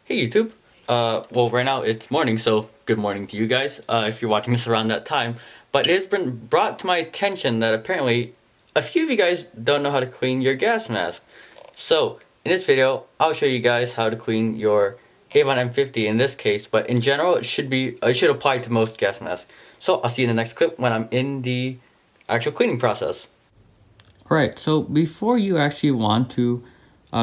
Hey YouTube. Well, right now it's morning, so good morning to you guys, if you're watching this around that time. But it has been brought to my attention that apparently a few of you guys don't know how to clean your gas mask. So, in this video, I'll show you guys how to clean your Avon M50 in this case, but in general, it should apply to most gas masks. So, I'll see you in the next clip when I'm in the actual cleaning process. Alright, so before you actually want to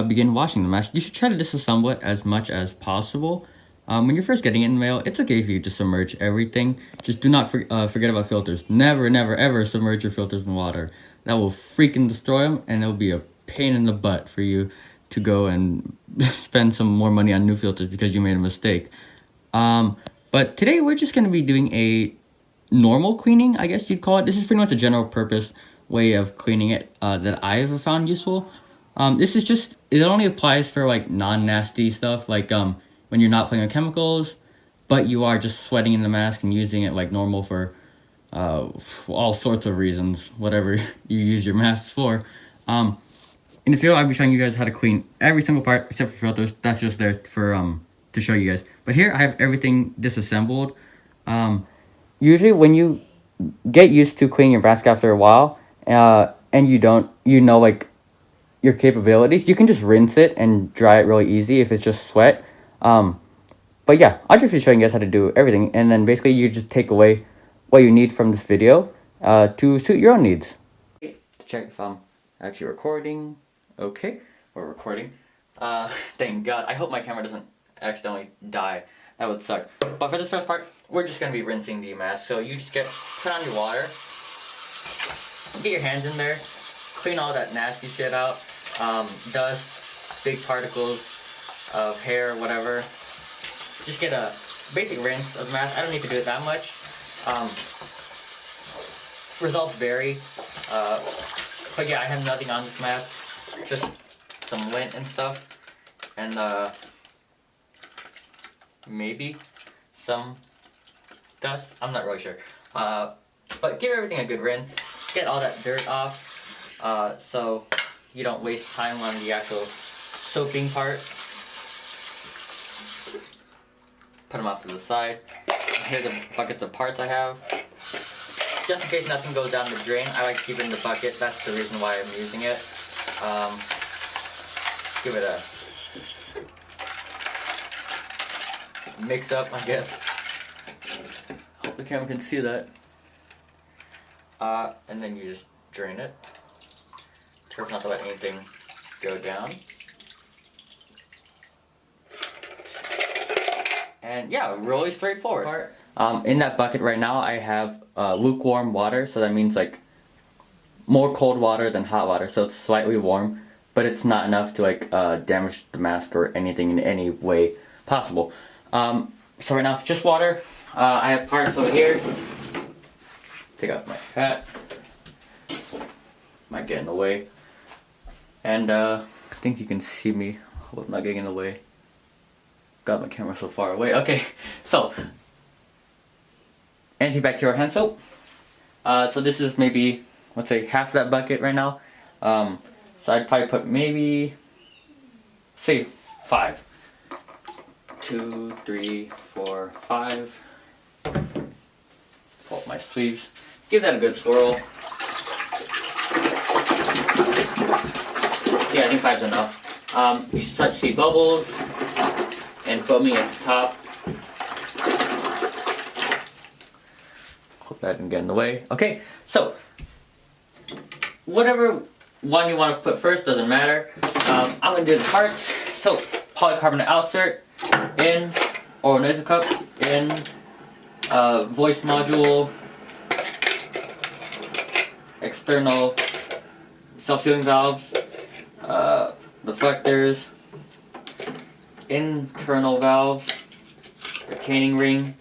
begin washing the mask, you should try to disassemble it as much as possible. When you're first getting it in the mail, it's okay if you just submerge everything. Just do not forget about filters. Never, never, ever submerge your filters in water. That will freaking destroy them, and it'll be a pain in the butt for you to go and spend some more money on new filters because you made a mistake. But today we're just going to be doing a normal cleaning, I guess you'd call it. This is pretty much a general purpose way of cleaning it that I have found useful. This is just, it only applies for like non-nasty stuff, like when you're not playing with chemicals, but you are just sweating in the mask and using it like normal for all sorts of reasons, whatever you use your masks for. In this video, I'll be showing you guys how to clean every single part except for filters. That's just there for to show you guys. But here I have everything disassembled. Usually when you get used to cleaning your mask after a while, and you know like your capabilities, you can just rinse it and dry it really easy if it's just sweat. But yeah, I'll just be showing you guys how to do everything, and then basically you just take away what you need from this video to suit your own needs. Check if I'm actually recording. Okay, we're recording. Thank God. I hope my camera doesn't accidentally die. That would suck. But for this first part, we're just going to be rinsing the mask. So you just put on your water, get your hands in there, clean all that nasty shit out, dust, big particles of hair, whatever. Just get a basic rinse of the mask. I don't need to do it that much. Results vary, but yeah, I have nothing on this mask, just some lint and stuff, and maybe some dust. I'm not really sure. But give everything a good rinse. Get all that dirt off, so you don't waste time on the actual soaping part. Put them off to the side. Here are the buckets of parts I have. Just in case nothing goes down the drain, I like to keep it in the bucket. That's the reason why I'm using it. Give it a mix up, I guess. Hope the camera can see that. And then you just drain it. Careful not to let anything go down. And yeah, really straightforward. In that bucket right now, I have lukewarm water, so that means like more cold water than hot water, so it's slightly warm, but it's not enough to like damage the mask or anything in any way possible. So right now it's just water. I have parts over here. Take off my hat. Might get in the way. And I think you can see me. Hope I'm not getting in the way. Got my camera so far away. Okay, so antibacterial hand soap. So this is maybe, let's say, half that bucket right now. So I'd probably put maybe, say, 5. 2, 3, 4, 5. Pull up my sleeves. Give that a good swirl. Yeah, I think 5's enough. You should start to see bubbles and foaming at the top. Hope that didn't get in the way. Okay, so whatever one you want to put first doesn't matter. I'm going to do the parts. So polycarbonate outsert in, or nasal cup in, voice module, external self-sealing valves, reflectors, internal valves, retaining ring,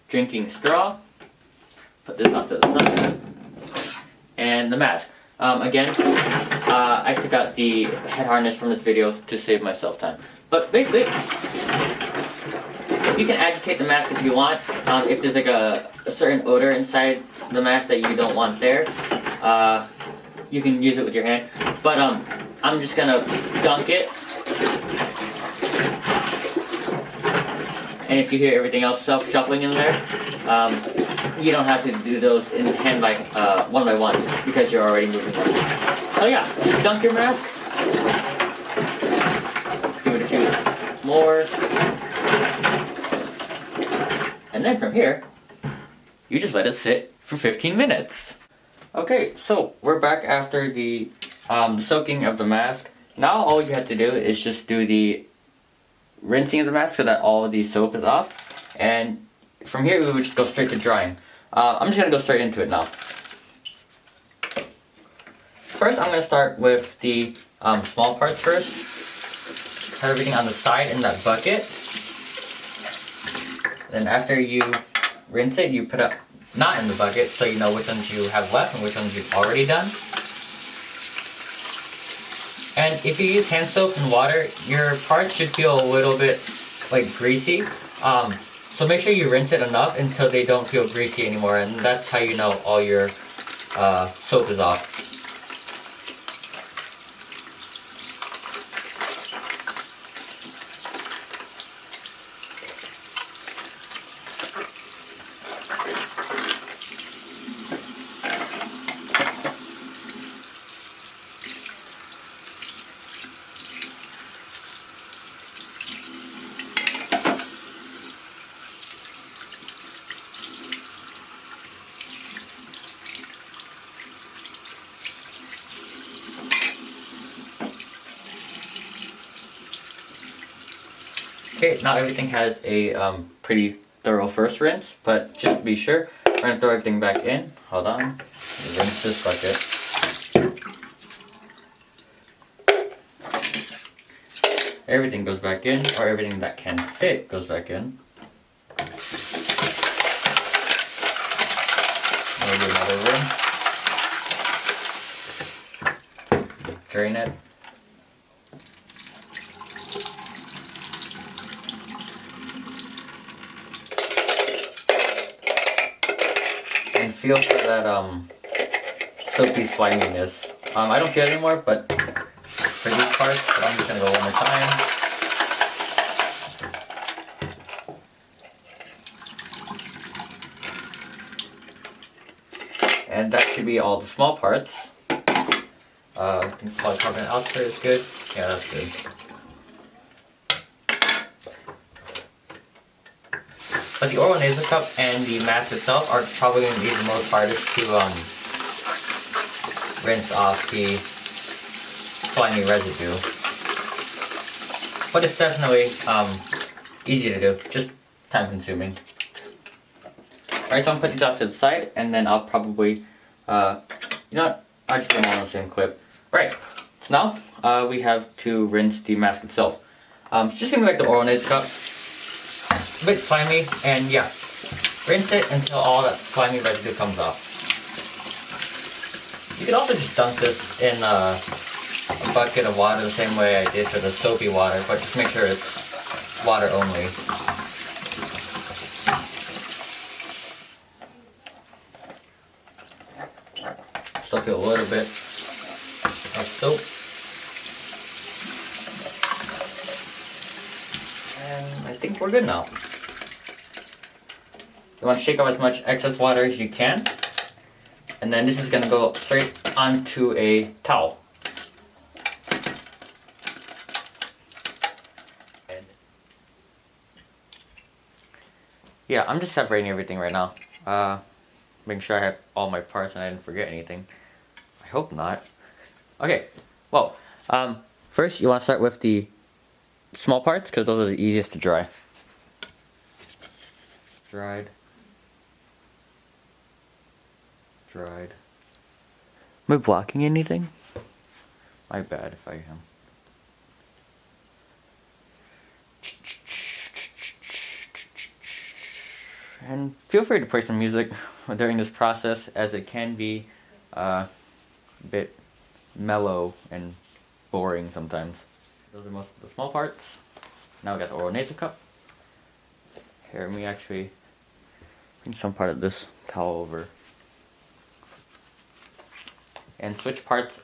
drinking straw. Put this off to the side, and the mask. Again, I took out the head harness from this video to save myself time. But basically, you can agitate the mask if you want. If there's like a certain odor inside the mask that you don't want there, you can use it with your hand. But I'm just gonna dunk it And if you hear everything else shuffling in there, you don't have to do those in hand by one by one because you're already moving them. So yeah, dunk your mask. Give it a few more. And then from here, you just let it sit for 15 minutes. Okay, so we're back after the soaking of the mask. Now all you have to do is just do the rinsing of the mask so that all the soap is off. And from here we would just go straight to drying. I'm just going to go straight into it now. First I'm going to start with the small parts first. Have everything on the side in that bucket. Then after you rinse it, you put it not in the bucket so you know which ones you have left and which ones you've already done. And if you use hand soap and water, your parts should feel a little bit like greasy. So make sure you rinse it enough until they don't feel greasy anymore, and that's how you know all your soap is off. Okay, not everything has a pretty thorough first rinse, but just to be sure, we're going to throw everything back in. Hold on. Rinse this bucket. Everything goes back in, or everything that can fit goes back in. Maybe another rinse. Drain it. And feel for that soapy sliminess. I don't feel it anymore, but for these parts, I'm just gonna go one more time. And that should be all the small parts. I think polycarbonate outside is good. Yeah, that's good. But the oral nasal cup and the mask itself are probably going to be the most hardest to rinse off the slimy residue. But it's definitely easy to do, just time consuming. Alright, so I'm going to put these off to the side, and then I'll probably, you know what, I'll just put them all in the same clip. Right, so now we have to rinse the mask itself. It's just going to be like the oral nasal cup. A bit slimy, and yeah, rinse it until all that slimy residue comes off. You could also just dunk this in a bucket of water the same way I did for the soapy water, but just make sure it's water only. Still feel a little bit of soap. And I think we're good now. You want to shake off as much excess water as you can. And then this is going to go straight onto a towel. Yeah, I'm just separating everything right now. Making sure I have all my parts and I didn't forget anything. I hope not. Okay, well, first you want to start with the small parts because those are the easiest to dry. Dried. Dried. Am I blocking anything? My bad if I am. And feel free to play some music during this process, as it can be a bit mellow and boring sometimes. Those are most of the small parts. Now we got the oral nasal cup. Here, let me actually bring some part of this towel over. And switch parts,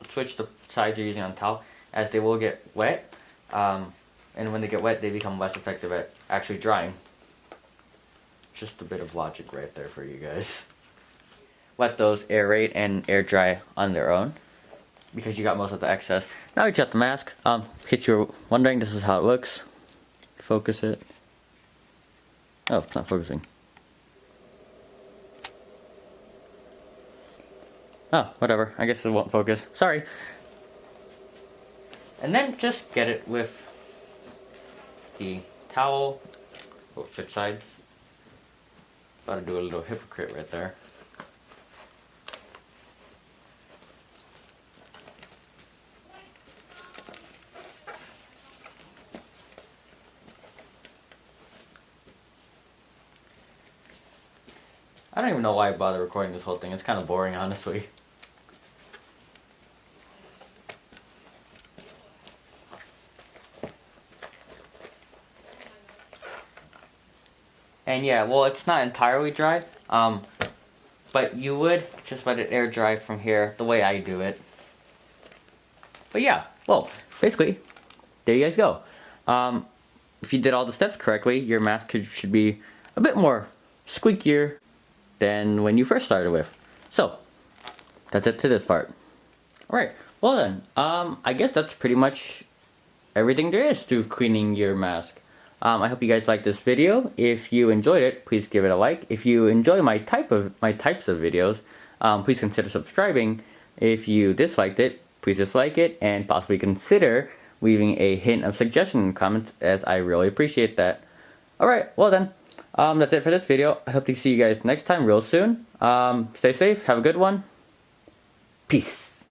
switch the sides you're using on the towel, as they will get wet. and when they get wet, they become less effective at actually drying. Just a bit of logic right there for you guys. Let those aerate and air dry on their own, because you got most of the excess. Now we got the mask. In case you're wondering, this is how it looks. Focus it. Oh, it's not focusing. Oh, whatever. I guess it won't focus. Sorry. And then just get it with the towel. Oh, switch sides. About to do a little hypocrite right there. I don't even know why I bother recording this whole thing. It's kind of boring, honestly. And yeah, well, it's not entirely dry, but you would just let it air dry from here, the way I do it. But yeah, well, basically, there you guys go. If you did all the steps correctly, your mask should be a bit more squeakier than when you first started with. So, that's it to this part. Alright, well then, I guess that's pretty much everything there is to cleaning your mask. I hope you guys liked this video. If you enjoyed it, please give it a like. If you enjoy my types of videos, please consider subscribing. If you disliked it, please dislike it, and possibly consider leaving a hint of suggestion in the comments, as I really appreciate that. Alright, well then, that's it for this video. I hope to see you guys next time real soon. Stay safe, have a good one. Peace.